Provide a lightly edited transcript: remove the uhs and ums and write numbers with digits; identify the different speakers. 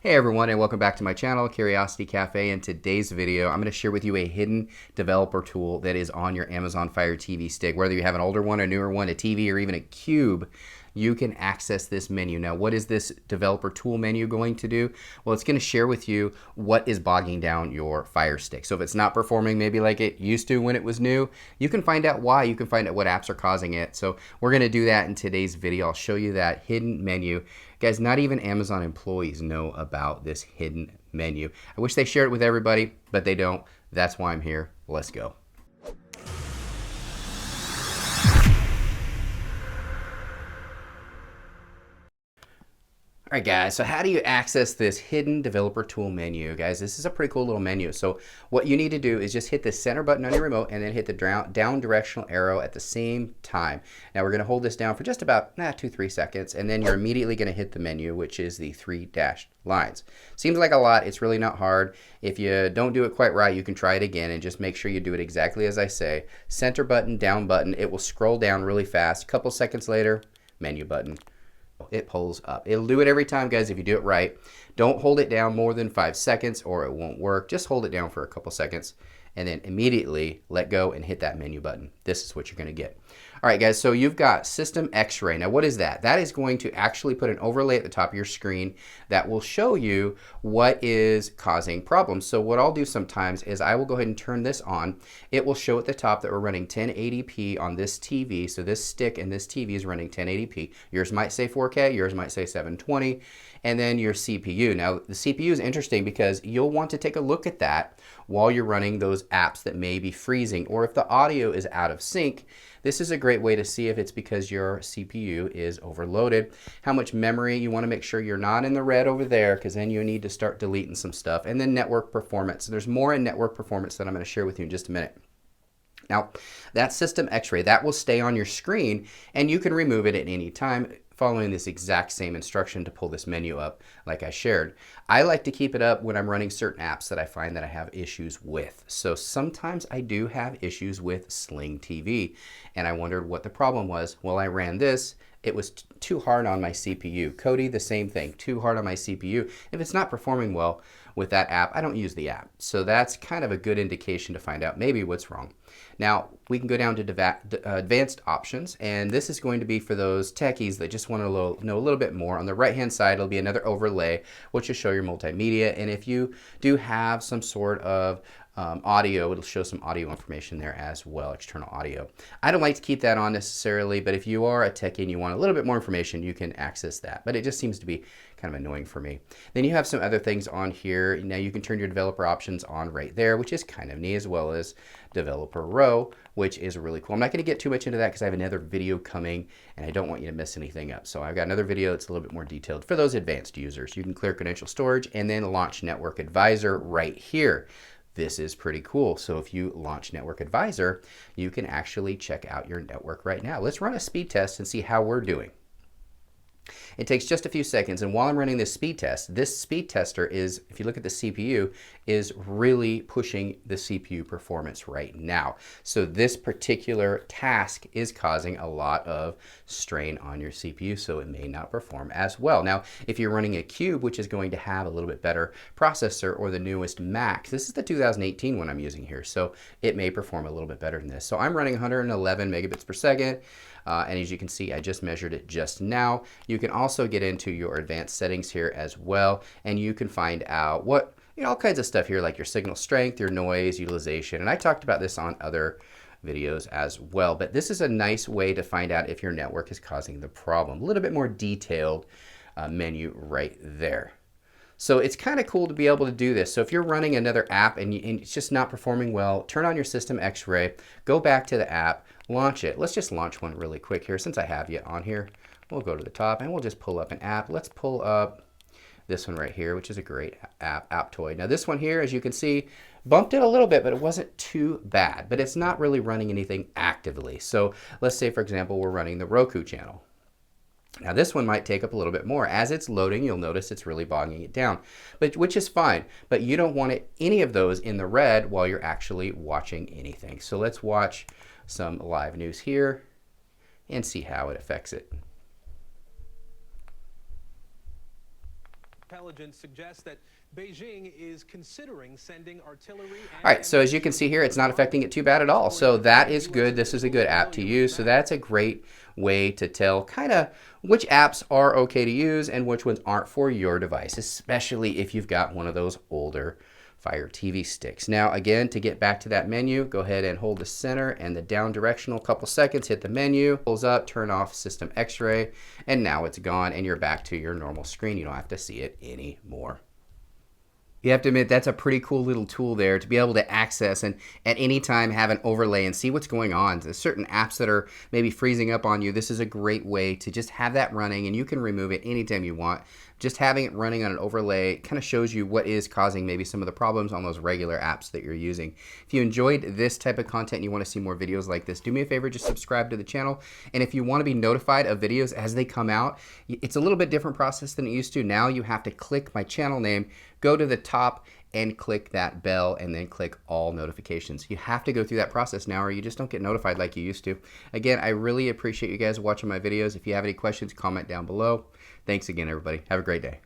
Speaker 1: Hey everyone, and welcome back to my channel, Curiosity Cafe. In today's video, I'm going to share with you a hidden developer tool that is on your Amazon Fire TV stick. Whether you have an older one, a newer one, a TV, or even a cube, you can access this menu. Now, what is this developer tool menu going to do? Well, it's going to share with you what is bogging down your Fire Stick. So if it's not performing maybe like it used to when it was new, you can find out why. You can find out what apps are causing it. So we're going to do that in today's video. I'll show you that hidden menu. Guys, not even Amazon employees know about this hidden menu. I wish they shared it with everybody, but they don't. That's why I'm here. Let's go. All right, guys, so how do you access this hidden developer tool menu? Guys, this is a pretty cool little menu. So what you need to do is just hit the center button on your remote and then hit the down directional arrow at the same time. Now we're going to hold this down for just about 2-3 seconds, and then you're immediately going to hit the menu, which is the 3 dashed lines. Seems like a lot. It's really not hard. If you don't do it quite right, you can try it again and just make sure you do it exactly as I say. Center button, down button. It will scroll down really fast. A couple seconds later, menu button. It pulls up. It'll do it every time, guys, if you do it right. Don't hold it down more than 5 seconds or it won't work. Just hold it down for a couple seconds and then immediately let go and hit that menu button. This is what you're going to get. All right, guys, so you've got System X-Ray. Now, what is that? That is going to actually put an overlay at the top of your screen that will show you what is causing problems. So what I'll do sometimes is I will go ahead and turn this on. It will show at the top that we're running 1080p on this TV. So this stick and this TV is running 1080p. Yours might say 4K, yours might say 720, and then your CPU. Now, the CPU is interesting because you'll want to take a look at that while you're running those apps that may be freezing, or if the audio is out of sync. This is a great way to see if it's because your CPU is overloaded. How much memory, you want to make sure you're not in the red over there, because then you need to start deleting some stuff. And then network performance. There's more in network performance that I'm going to share with you in just a minute. Now, that System X-Ray, that will stay on your screen, and you can remove it at any time following this exact same instruction to pull this menu up like I shared. I like to keep it up when I'm running certain apps that I find that I have issues with. So sometimes I do have issues with Sling TV, and I wondered what the problem was. Well, I ran this. It was too hard on my CPU. Kodi, the same thing, too hard on my CPU. If it's not performing well with that app, I don't use the app. So that's kind of a good indication to find out maybe what's wrong. Now, we can go down to advanced options, and this is going to be for those techies that just want to know a little bit more. On the right-hand side, it'll be another overlay, which will show your multimedia, and if you do have some sort of audio, it'll show some audio information there as well, external audio. I don't like to keep that on necessarily, but if you are a techie and you want a little bit more information, you can access that. But it just seems to be kind of annoying for me. Then you have some other things on here. Now you can turn your developer options on right there, which is kind of neat, as well as developer row, which is really cool. I'm not going to get too much into that because I have another video coming and I don't want you to mess anything up. So I've got another video that's a little bit more detailed for those advanced users. You can clear credential storage and then launch Network Advisor right here. This is pretty cool. So if you launch Network Advisor, you can actually check out your network right now. Let's run a speed test and see how we're doing. It takes just a few seconds, and while I'm running this speed tester is, if you look at the CPU, is really pushing the CPU performance right now. So this particular task is causing a lot of strain on your CPU, so it may not perform as well. Now, if you're running a cube, which is going to have a little bit better processor or the newest Mac, this is the 2018 one I'm using here, so it may perform a little bit better than this. So I'm running 111 megabits per second. And as you can see, I just measured it just now. You can also get into your advanced settings here as well, and you can find out what, all kinds of stuff here, like your signal strength, your noise, utilization. And I talked about this on other videos as well, but this is a nice way to find out if your network is causing the problem. A little bit more detailed menu right there. So it's kind of cool to be able to do this. So if you're running another app and it's just not performing well, turn on your System X-Ray, go back to the app, launch it. Let's just launch one really quick here. Since I have you on here, we'll go to the top and we'll just pull up an app. Let's pull up this one right here, which is a great app, Aptoid. Now this one here, as you can see, bumped it a little bit, but it wasn't too bad, but it's not really running anything actively. So let's say, for example, we're running the Roku channel. Now this one might take up a little bit more. As it's loading, you'll notice it's really bogging it down, which is fine, but you don't want any of those in the red while you're actually watching anything. So let's watch some live news here and see how it affects it.
Speaker 2: Intelligence suggests that Beijing is considering sending artillery.
Speaker 1: All right, so as you can see here, it's not affecting it too bad at all. So that is good. This is a good app to use. So that's a great way to tell kind of which apps are okay to use and which ones aren't for your device, especially if you've got one of those older Fire TV sticks. Now, again, to get back to that menu, go ahead and hold the center and the down directional couple seconds, hit the menu, pulls up, turn off System X-Ray, and now it's gone and you're back to your normal screen. You don't have to see it anymore. You have to admit, that's a pretty cool little tool there to be able to access and at any time have an overlay and see what's going on. There's certain apps that are maybe freezing up on you. This is a great way to just have that running, and you can remove it anytime you want. Just having it running on an overlay kind of shows you what is causing maybe some of the problems on those regular apps that you're using. If you enjoyed this type of content and you want to see more videos like this, do me a favor, just subscribe to the channel. And if you want to be notified of videos as they come out, it's a little bit different process than it used to. Now you have to click my channel name, go to the top and click that bell, and then click all notifications. You have to go through that process now or you just don't get notified like you used to. Again, I really appreciate you guys watching my videos. If you have any questions, comment down below. Thanks again, everybody. Have a great day.